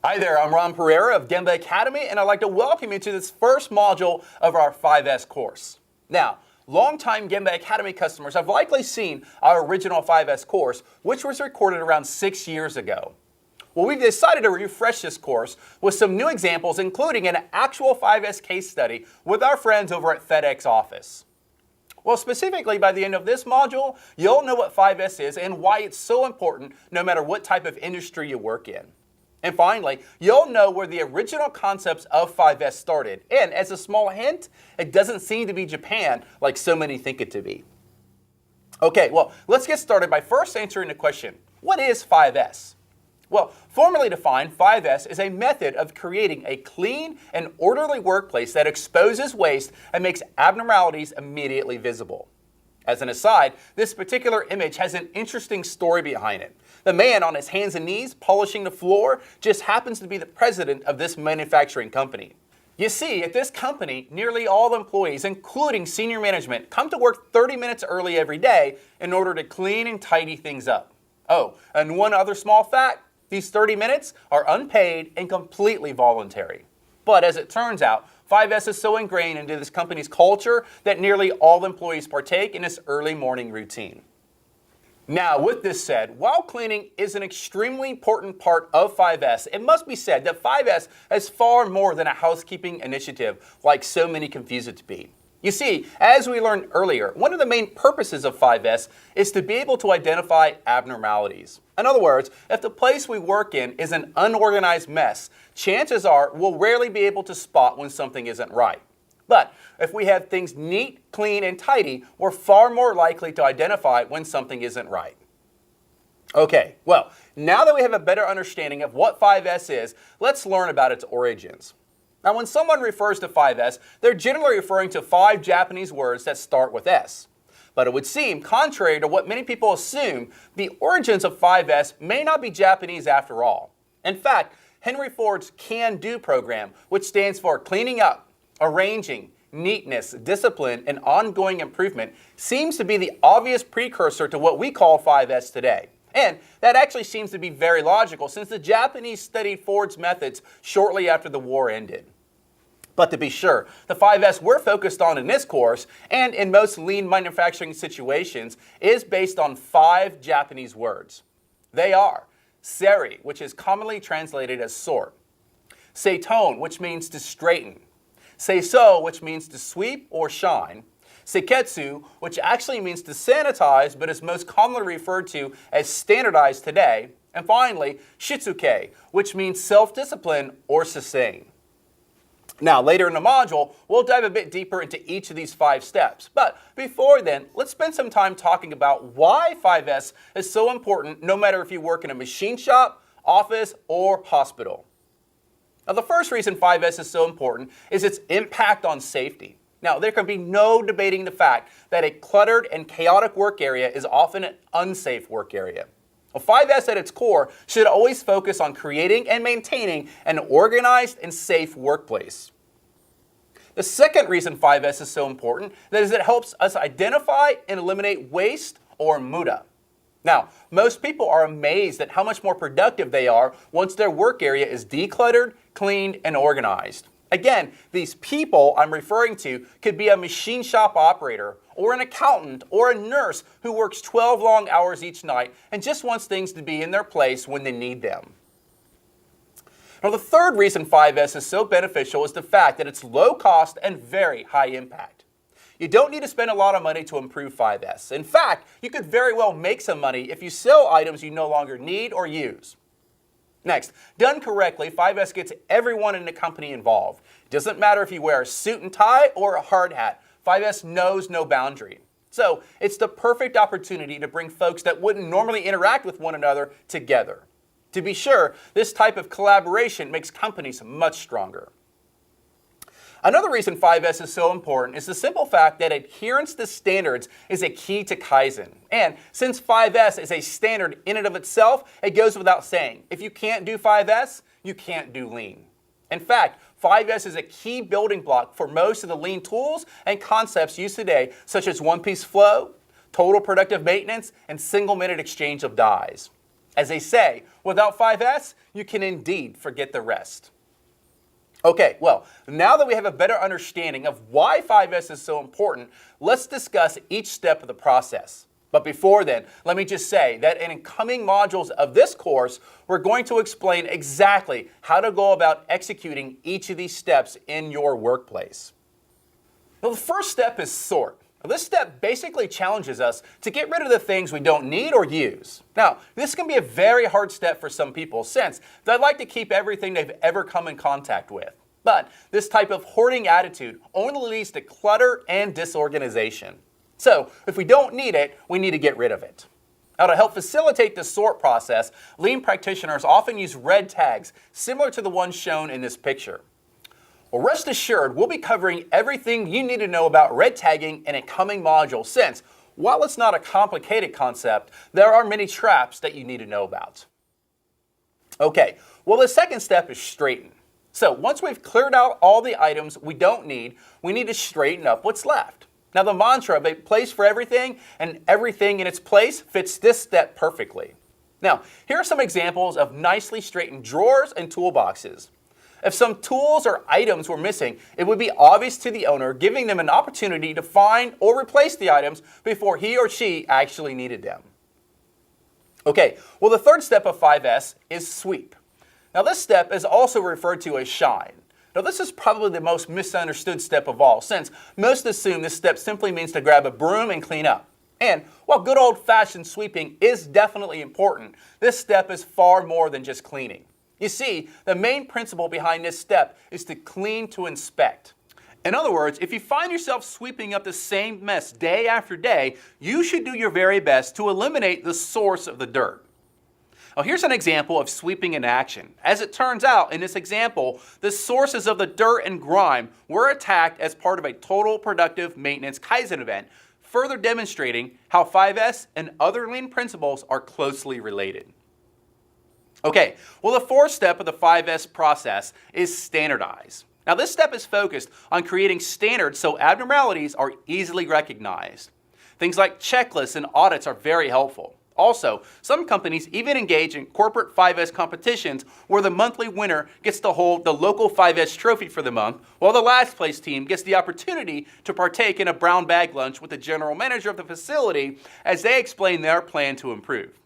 Hi there, I'm Pereira of Gemba Academy, and I'd like to welcome you to this first module of our 5S course. Now, longtime Gemba Academy customers have likely seen our original 5S course, which was recorded around 6 years ago. Well, we've decided to refresh this course with some new examples, including an actual 5S case study with our friends over at FedEx office. Well, specifically, by the end of this module, you'll know what 5S is and why it's so important no matter what type of industry you work in. And finally, you'll know where the original concepts of 5S started. And as a small hint, it doesn't seem to be Japan like so many think it to be. Okay, well, let's get started by first answering the question, what is 5S? Well, formally defined, 5S is a method of creating a clean and orderly workplace that exposes waste and makes abnormalities immediately visible. As an aside, this particular image has an interesting story behind it. The man on his hands and knees polishing the floor just happens to be the president of this manufacturing company. You see, at this company, nearly all employees, including senior management, come to work 30 minutes early every day in order to clean and tidy things up. Oh, and one other small fact, these 30 minutes are unpaid and completely voluntary. But as it turns out, 5S is so ingrained into this company's culture that nearly all employees partake in this early morning routine. Now, with this said, while cleaning is an extremely important part of 5S, it must be said that 5S is far more than a housekeeping initiative, like so many confuse it to be. You see, as we learned earlier, one of the main purposes of 5S is to be able to identify abnormalities. In other words, if the place we work in is an unorganized mess, chances are we'll rarely be able to spot when something isn't right. But if we have things neat, clean, and tidy, we're far more likely to identify when something isn't right. Okay, well, now that we have a better understanding of what 5S is, let's learn about its origins. Now, when someone refers to 5S, they're generally referring to 5 Japanese words that start with S. But it would seem, contrary to what many people assume, the origins of 5S may not be Japanese after all. In fact, Henry Ford's Can-Do program, which stands for cleaning up, arranging, neatness, discipline, and ongoing improvement, seems to be the obvious precursor to what we call 5S today. And that actually seems to be very logical since the Japanese studied Ford's methods shortly after the war ended. But to be sure, the 5S we're focused on in this course, and in most lean manufacturing situations, is based on 5 Japanese words. They are seri, which is commonly translated as sort, seitone, which means to straighten, seiso, which means to sweep or shine, seiketsu, which actually means to sanitize but is most commonly referred to as standardized today, and finally, shitsuke, which means self-discipline or sustain. Now, later in the module, we'll dive a bit deeper into each of these 5 steps. But before then, let's spend some time talking about why 5S is so important no matter if you work in a machine shop, office, or hospital. Now, the first reason 5S is so important is its impact on safety. Now, there can be no debating the fact that a cluttered and chaotic work area is often an unsafe work area. Well, 5S at its core should always focus on creating and maintaining an organized and safe workplace. The second reason 5S is so important is that it helps us identify and eliminate waste or muda. Now, most people are amazed at how much more productive they are once their work area is decluttered, cleaned, and organized. Again, these people I'm referring to could be a machine shop operator or an accountant or a nurse who works 12 long hours each night and just wants things to be in their place when they need them. Now, the third reason 5S is so beneficial is the fact that it's low cost and very high impact. You don't need to spend a lot of money to improve 5S. In fact, you could very well make some money if you sell items you no longer need or use. Next, done correctly, 5S gets everyone in the company involved. It doesn't matter if you wear a suit and tie or a hard hat. 5S knows no boundary. So it's the perfect opportunity to bring folks that wouldn't normally interact with one another together. To be sure, this type of collaboration makes companies much stronger. Another reason 5S is so important is the simple fact that adherence to standards is a key to Kaizen. And since 5S is a standard in and of itself, it goes without saying, if you can't do 5S, you can't do lean. In fact, 5S is a key building block for most of the lean tools and concepts used today, such as one-piece flow, total productive maintenance, and single-minute exchange of dies. As they say, without 5S, you can indeed forget the rest. Okay, well, now that we have a better understanding of why 5S is so important, let's discuss each step of the process. But before then, let me just say that in coming modules of this course, we're going to explain exactly how to go about executing each of these steps in your workplace. Now, the first step is sort. Now, this step basically challenges us to get rid of the things we don't need or use. Now, this can be a very hard step for some people since they like to keep everything they've ever come in contact with. But this type of hoarding attitude only leads to clutter and disorganization. So, if we don't need it, we need to get rid of it. Now, to help facilitate the sort process, lean practitioners often use red tags similar to the ones shown in this picture. Well, rest assured, we'll be covering everything you need to know about red tagging in a coming module since, while it's not a complicated concept, there are many traps that you need to know about. Okay, well, the second step is straighten. So, once we've cleared out all the items we don't need, we need to straighten up what's left. Now, the mantra of a place for everything and everything in its place fits this step perfectly. Now, here are some examples of nicely straightened drawers and toolboxes. If some tools or items were missing, it would be obvious to the owner, giving them an opportunity to find or replace the items before he or she actually needed them. Okay, well, the third step of 5S is sweep. Now, this step is also referred to as shine. Now, this is probably the most misunderstood step of all, since most assume this step simply means to grab a broom and clean up. And while good old-fashioned sweeping is definitely important, this step is far more than just cleaning. You see, the main principle behind this step is to clean to inspect. In other words, if you find yourself sweeping up the same mess day after day, you should do your very best to eliminate the source of the dirt. Now, here's an example of sweeping in action. As it turns out, in this example, the sources of the dirt and grime were attacked as part of a total productive maintenance Kaizen event, further demonstrating how 5S and other lean principles are closely related. Okay, well, the fourth step of the 5S process is standardize. Now, this step is focused on creating standards so abnormalities are easily recognized. Things like checklists and audits are very helpful. Also, some companies even engage in corporate 5S competitions where the monthly winner gets to hold the local 5S trophy for the month, while the last place team gets the opportunity to partake in a brown bag lunch with the general manager of the facility as they explain their plan to improve.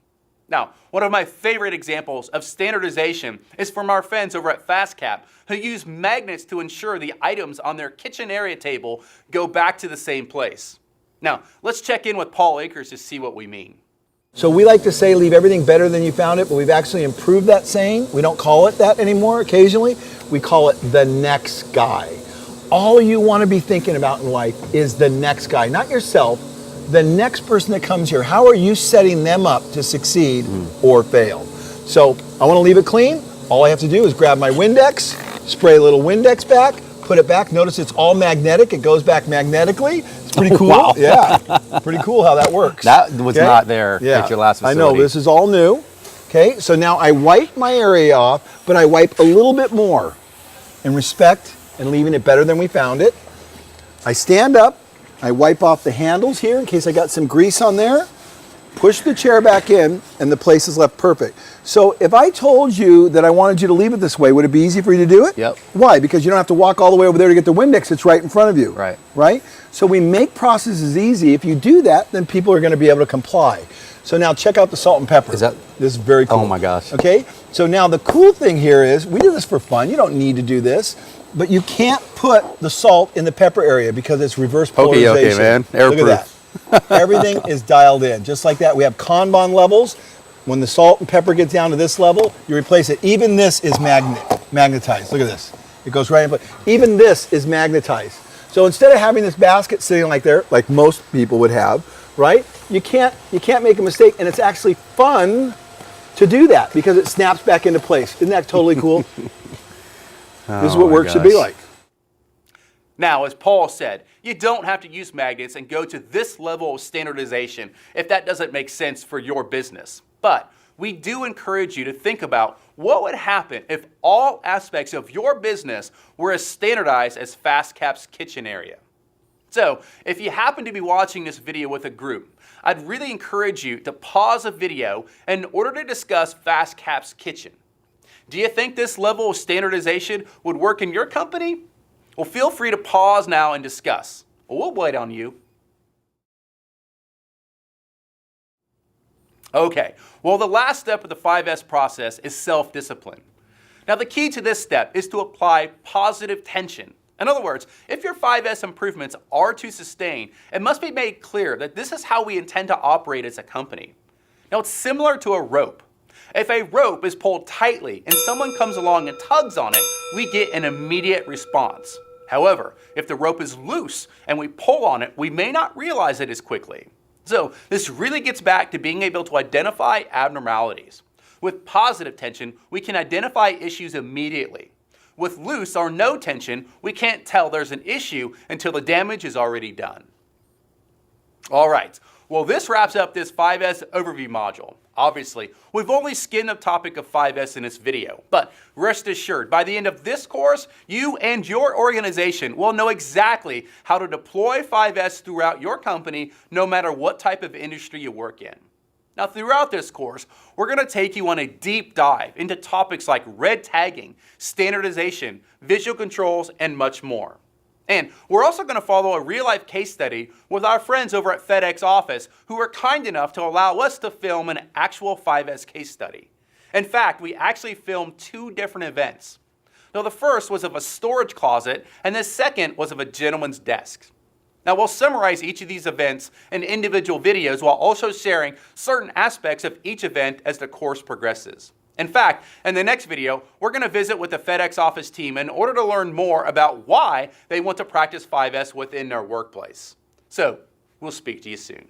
Now, one of my favorite examples of standardization is from our friends over at FastCap, who use magnets to ensure the items on their kitchen area table go back to the same place. Now, let's check in with Paul Akers to see what we mean. So we like to say leave everything better than you found it, but we've actually improved that saying. We don't call it that anymore occasionally. We call it the next guy. All you want to be thinking about in life is the next guy, not yourself, the next person that comes here. How are you setting them up to succeed or fail? So I want to leave it clean. All I have to do is grab my Windex, spray a little Windex back, put it back. Notice it's all magnetic. It goes back magnetically. It's pretty cool. Wow. Yeah, pretty cool how that works. That was not there at your last facility. I know, this is all new. Okay, so now I wipe my area off, but I wipe a little bit more in respect and leaving it better than we found it. I stand up, I wipe off the handles here in case I got some grease on there, push the chair back in, and the place is left perfect. So if I told you that I wanted you to leave it this way, would it be easy for you to do it? Yep. Why? Because you don't have to walk all the way over there to get the Windex. It's right in front of you. Right. Right? So we make processes easy. If you do that, then people are going to be able to comply. So now check out the salt and pepper. This is very cool. Oh my gosh. Okay? So now the cool thing here is, we do this for fun. You don't need to do this. But you can't put the salt in the pepper area because it's reverse polarization. Okay, man. Airproof. Look at that. Everything is dialed in. Just like that, we have Kanban levels. When the salt and pepper gets down to this level, you replace it. Even this is magnetized. Look at this. It goes right in place. Even this is magnetized. So instead of having this basket sitting like there, like most people would have, right? You can't make a mistake, and it's actually fun to do that because it snaps back into place. Isn't that totally cool? This is what work should be like. Now, as Paul said, you don't have to use magnets and go to this level of standardization if that doesn't make sense for your business. But we do encourage you to think about what would happen if all aspects of your business were as standardized as FastCap's kitchen area. So if you happen to be watching this video with a group, I'd really encourage you to pause the video in order to discuss FastCap's kitchen. Do you think this level of standardization would work in your company? Well, feel free to pause now and discuss. We'll wait on you. Okay, well, the last step of the 5S process is self-discipline. Now, the key to this step is to apply positive tension. In other words, if your 5S improvements are to sustain, it must be made clear that this is how we intend to operate as a company. Now, it's similar to a rope. If a rope is pulled tightly and someone comes along and tugs on it, we get an immediate response. However, if the rope is loose and we pull on it, we may not realize it as quickly. So this really gets back to being able to identify abnormalities. With positive tension, we can identify issues immediately. With loose or no tension, we can't tell there's an issue until the damage is already done. All right, well, this wraps up this 5S overview module. Obviously, we've only skinned the topic of 5S in this video, but rest assured, by the end of this course, you and your organization will know exactly how to deploy 5S throughout your company, no matter what type of industry you work in. Now, throughout this course, we're going to take you on a deep dive into topics like red tagging, standardization, visual controls, and much more. And we're also going to follow a real-life case study with our friends over at FedEx office who were kind enough to allow us to film an actual 5S case study. In fact, we actually filmed 2 different events. Now, the first was of a storage closet, and the second was of a gentleman's desk. Now, we'll summarize each of these events in individual videos while also sharing certain aspects of each event as the course progresses. In fact, in the next video, we're going to visit with the FedEx office team in order to learn more about why they want to practice 5S within their workplace. So, we'll speak to you soon.